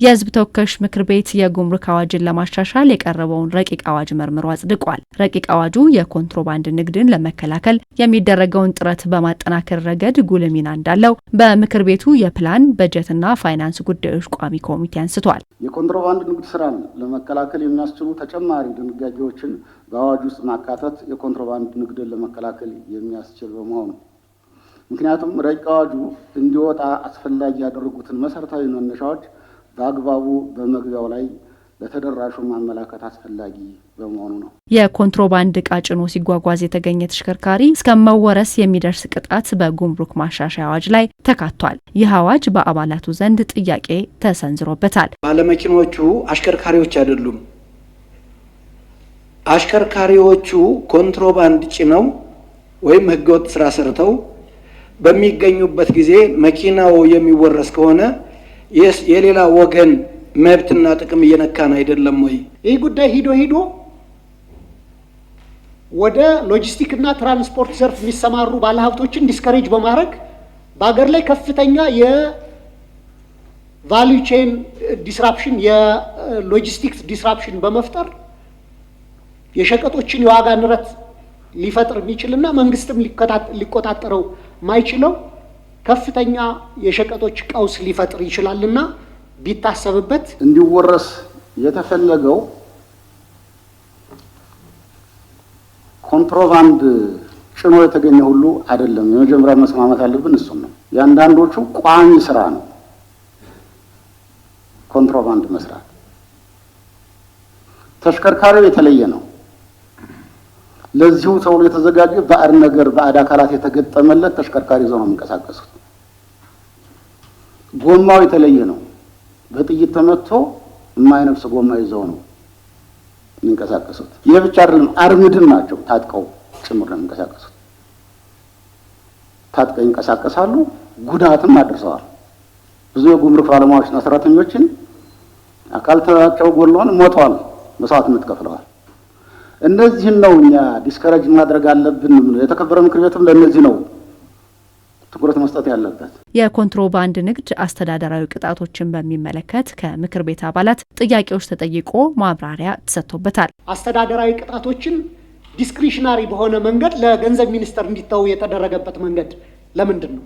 የህዝብ ተወካዮች ምክር ቤት የጉምሩክ አዋጅን ለማሻሻል የቀረበውን ረቂቅ አዋጅ መርምሮ አጽድቋል። ረቂቅ አዋጁ የኮንትሮባንድ ንግድን ለመከላከል የሚደረገውን ጥረት በማጠናከር ረገድ ጉልህ ሚና እንዳለው በምክር ቤቱ የፕላን በጀትና ፋይናንስ ጉዳዮች ቋሚ ኮሚቴ አንስቷል። የኮንትሮባንድ ንግድ ስራን ለመከላከል የሚያስችሉ ተጨማሪ ድንጋጌዎችን በአዋጅ ውስጥ ማካተት የኮንትሮባንድ ንግድን ለመከላከል የሚያስችል በመሆኑ ምክንያቱም ረቂቅ አዋጁ እንዲወጣ አስፈላጊ ያደረጉትን መሰረታዊ መነሻዎች በአግባቡ በመግቢያው ላይ ለተደራሹ ማመላከት አስፈላጊ በመሆኑ ነው። የኮንትሮባንድ ዕቃ ጭኖ ሲጓጓዝ የተገኘ ተሽከርካሪ እስከ መወረስ የሚደርስ ቅጣት በጉምሩክ ማሻሻያ አዋጅ ላይ ተካቷል። ይህ አዋጅ በአባላቱ ዘንድ ጥያቄ ተሰንዝሮበታል። ባለመኪኖቹ አሽከርካሪዎች አይደሉም። አሽከርካሪዎቹ ኮንትሮባንድ ጭነው ወይም ህገወጥ ስራ ሰርተው በሚገኙበት ጊዜ መኪናው የሚወረስ ከሆነ የሌላ ወገን መብትና ጥቅም እየነካን አይደለም ወይ? ይህ ጉዳይ ሂዶ ወደ ሎጂስቲክ እና ትራንስፖርት ዘርፍ የሚሰማሩ ባለሀብቶችን ዲስከሬጅ በማድረግ በአገር ላይ ከፍተኛ የቫልዩ ቼን ዲስራፕሽን የሎጂስቲክስ ዲስራፕሽን በመፍጠር የሸቀጦችን የዋጋ ንረት ሊፈጥር የሚችልና መንግስትም ሊቆጣጠረው ማይችለው ከፍተኛ የሸቀጦች ቀውስ ሊፈጥር ይችላልና ቢታሰብበት። እንዲወረስ የተፈለገው ኮንትሮባንድ ጭኖ የተገኘ ሁሉ አይደለም። የመጀመሪያ መስማማት ያለብን እሱ ነው። ያንዳንዶቹ ቋሚ ስራ ነው ኮንትሮባንድ መስራት። ተሽከርካሪው የተለየ ነው። ለዚሁ ተብሎ የተዘጋጀ ባዕድ ነገር ባዕድ አካላት የተገጠመለት ተሽከርካሪ ይዘው ነው የሚንቀሳቀሱት። ጎማው የተለየ ነው። በጥይት ተመቶ የማይነፍስ ጎማ ይዘው ነው የሚንቀሳቀሱት። ይህ ብቻ አይደለም፣ አርምድም ናቸው። ታጥቀው ጭምር ነው የሚንቀሳቀሱት። ታጥቀው ይንቀሳቀሳሉ። ጉዳትም አድርሰዋል። ብዙ የጉምሩክ ባለሙያዎችና ሰራተኞችን አካል ተራቸው ጎለውን ሞተዋል፣ መስዋዕትነት ከፍለዋል። እነዚህን ነው እኛ ዲስከሬጅ ማድረግ አለብን። የተከበረ ምክር ቤትም ለእነዚህ ነው ትኩረት መስጠት ያለበት። የኮንትሮባንድ ንግድ አስተዳደራዊ ቅጣቶችን በሚመለከት ከምክር ቤት አባላት ጥያቄዎች ተጠይቆ ማብራሪያ ተሰጥቶበታል። አስተዳደራዊ ቅጣቶችን ዲስክሪሽናሪ በሆነ መንገድ ለገንዘብ ሚኒስቴር እንዲተው የተደረገበት መንገድ ለምንድን ነው?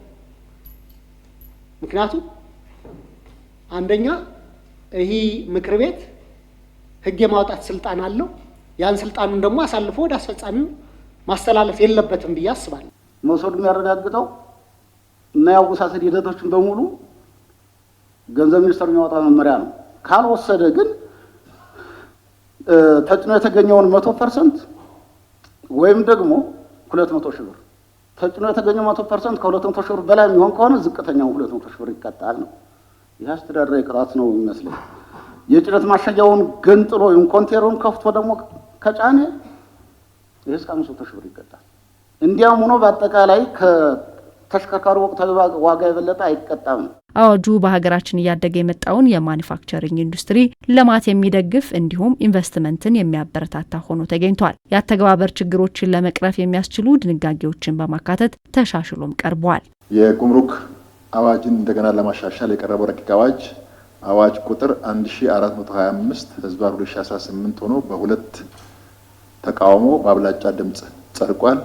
ምክንያቱም አንደኛ ይህ ምክር ቤት ህግ የማውጣት ስልጣን አለው። ያን ስልጣኑን ደግሞ አሳልፎ ወደ አስፈጻሚው ማስተላለፍ የለበትም ብዬ አስባለሁ። መውሰዱ የሚያረጋግጠው እና ያወሳሰድ ሂደቶችን በሙሉ ገንዘብ ሚኒስቴር የሚያወጣ መመሪያ ነው። ካልወሰደ ግን ተጭኖ የተገኘውን 100% ወይም ደግሞ 200 ሺህ ብር ተጭኖ የተገኘው 100% ከ200 ሺህ ብር በላይ የሚሆን ከሆነ ዝቅተኛው 200 ሺህ ብር ይቀጣል ነው። ይህ አስተዳደራዊ ቅጣት ነው የሚመስለው። የጭነት ማሸጊያውን ገንጥሎ ወይም ኮንቴነሩን ከፍቶ ደግሞ ከጫነ እስከ 500 ሺህ ብር ይቀጣል። እንዲያም ሆኖ በአጠቃላይ ከተሽከርካሪ ወቅታዊ ዋጋ የበለጠ አይቀጣም። አዋጁ በሀገራችን እያደገ የመጣውን የማኒፋክቸሪንግ ኢንዱስትሪ ልማት የሚደግፍ እንዲሁም ኢንቨስትመንትን የሚያበረታታ ሆኖ ተገኝቷል። የአተገባበር ችግሮችን ለመቅረፍ የሚያስችሉ ድንጋጌዎችን በማካተት ተሻሽሎም ቀርቧል። የጉምሩክ አዋጅን እንደገና ለማሻሻል የቀረበው ረቂቅ አዋጅ ቁጥር 1425/2018 ሆኖ በሁለት ተቃውሞ በአብላጫ ድምጽ ጸድቋል።